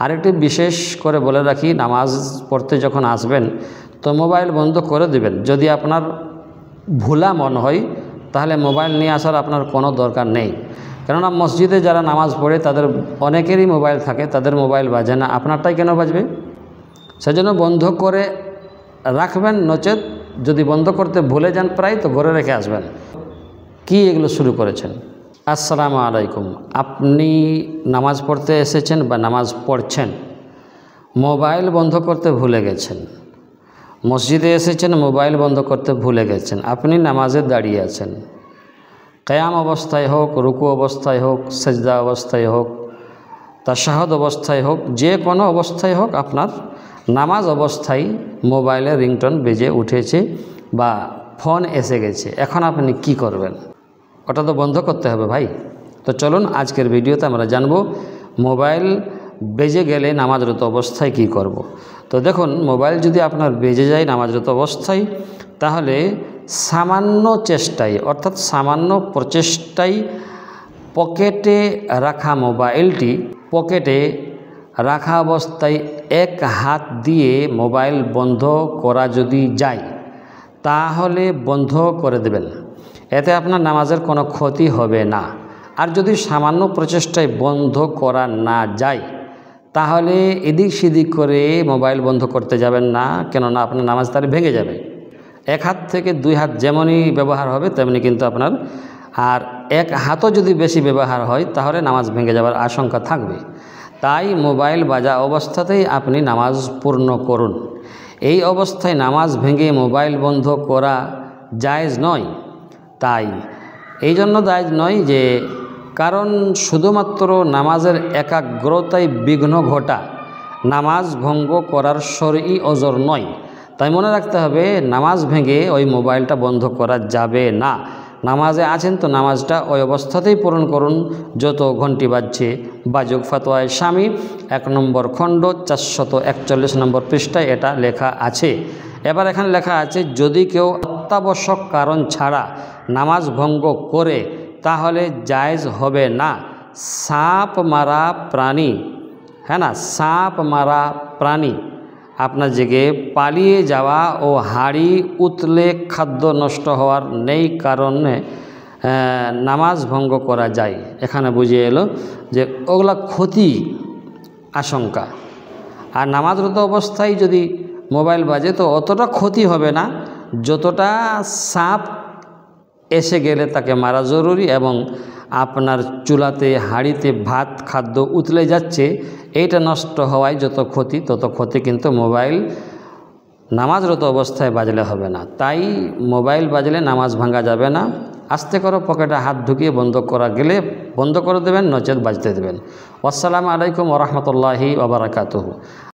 আরেকটি বিশেষ করে বলে রাখি, নামাজ পড়তে যখন আসবেন তো মোবাইল বন্ধ করে দিবেন। যদি আপনার ভোলা মন হয় তাহলে মোবাইল নিয়ে আসার আপনার কোনো দরকার নেই, কেননা মসজিদে যারা নামাজ পড়ে তাদের অনেকেরই মোবাইল থাকে, তাদের মোবাইল বাজে না, আপনারটাই কেন বাজবে? সেজন্য বন্ধ করে রাখবেন, নচেত যদি বন্ধ করতে ভুলে যান প্রায় তো ঘরে রেখে আসবেন। কি এগুলো শুরু করেছেন? আসসালামু আলাইকুম। আপনি নামাজ পড়তে এসেছেন বা নামাজ পড়ছেন, মোবাইল বন্ধ করতে ভুলে গেছেন। মসজিদে এসেছেন, মোবাইল বন্ধ করতে ভুলে গেছেন। আপনি নামাজে দাঁড়িয়ে আছেন, কিয়াম অবস্থায় হোক, রুকু অবস্থায় হোক, সেজদা অবস্থায় হোক, তাশাহুদ অবস্থায় হোক, যে কোনো অবস্থায় হোক, আপনার নামাজ অবস্থায় মোবাইলে রিংটোন বেজে উঠেছে বা ফোন এসে গেছে। এখন আপনি কি করবেন? ওটা তো বন্ধ করতে হবে ভাই। তো চলুন আজকের ভিডিওতে আমরা জানব মোবাইল বেজে গেলে নামাজরত অবস্থায় কি করব। তো দেখুন, মোবাইল যদি আপনার বেজে যায় নামাজরত অবস্থায়, তাহলে সামান্য চেষ্টায় অর্থাৎ সামান্য প্রচেষ্টায় পকেটে রাখা মোবাইলটি পকেটে রাখা অবস্থায় এক হাত দিয়ে মোবাইল বন্ধ করা যদি যায় তাহলে বন্ধ করে দেবেন। এতে আপনার নামাজের কোনো ক্ষতি হবে না। আর যদি সামান্য প্রচেষ্টায় বন্ধ করা না যায় তাহলে এদিক সেদিক করে মোবাইল বন্ধ করতে যাবেন না, কেননা আপনার নামাজ তাহলে ভেঙে যাবে। এক হাত থেকে দুই হাত যেমনই ব্যবহার হবে তেমনি কিন্তু আপনার, আর এক হাতও যদি বেশি ব্যবহার হয় তাহলে নামাজ ভেঙে যাওয়ার আশঙ্কা থাকবে। তাই মোবাইল বাজা অবস্থাতেই আপনি নামাজ পূর্ণ করুন। এই অবস্থায় নামাজ ভেঙে মোবাইল বন্ধ করা জায়েজ নয়। তাই এই জন্য জায়েজ নয় যে কারণ শুধুমাত্র নামাজের একাগ্রতায় বিঘ্ন ঘটা নামাজ ভঙ্গ করার শরঈ ওজর নয়। তাই মনে রাখতে হবে, নামাজ ভেঙে ওই মোবাইলটা বন্ধ করা যাবে না। নামাজে আছেন তো নামাজটা ওই অবস্থাতেই পূরণ করুন, যত ঘন্টি বাজছে বাজুক। ফতোয়ায়ে শামী 1 নম্বর খণ্ড 441 নম্বর পৃষ্ঠায় এটা লেখা আছে। এবার এখানে লেখা আছে, যদি কেউ অত্যাবশ্যক কারণ ছাড়া নামাজ ভঙ্গ করে তাহলে জায়েজ হবে না। সাপ মারা প্রাণী, হ্যাঁ না, সাপ মারা প্রাণী আপনার জেগে পালিয়ে যাওয়া ও হাড়ি উতলে খাদ্য নষ্ট হওয়ার নেই কারণে নামাজ ভঙ্গ করা যায়। এখানে বুঝিয়ে এলো যে ওগুলা ক্ষতি আশঙ্কা। আর নামাজরত অবস্থায় যদি মোবাইল বাজে তো অতটা ক্ষতি হবে না যতটা সাপ এসে গেলে তাকে মারা জরুরি, এবং আপনার চুলাতে হাঁড়িতে ভাত খাদ্য উতলে যাচ্ছে, এইটা নষ্ট হওয়ায় যত ক্ষতি তত ক্ষতি কিন্তু মোবাইল নামাজরত অবস্থায় বাজলে হবে না। তাই মোবাইল বাজলে নামাজ ভাঙা যাবে না। আস্তে করে পকেটে হাত ঢুকিয়ে বন্ধ করা গেলে বন্ধ করে দেবেন, নচেত বাজতে দেবেন। আসসালামু আলাইকুম ওয়া রাহমাতুল্লাহি ওয়া বারাকাতুহু।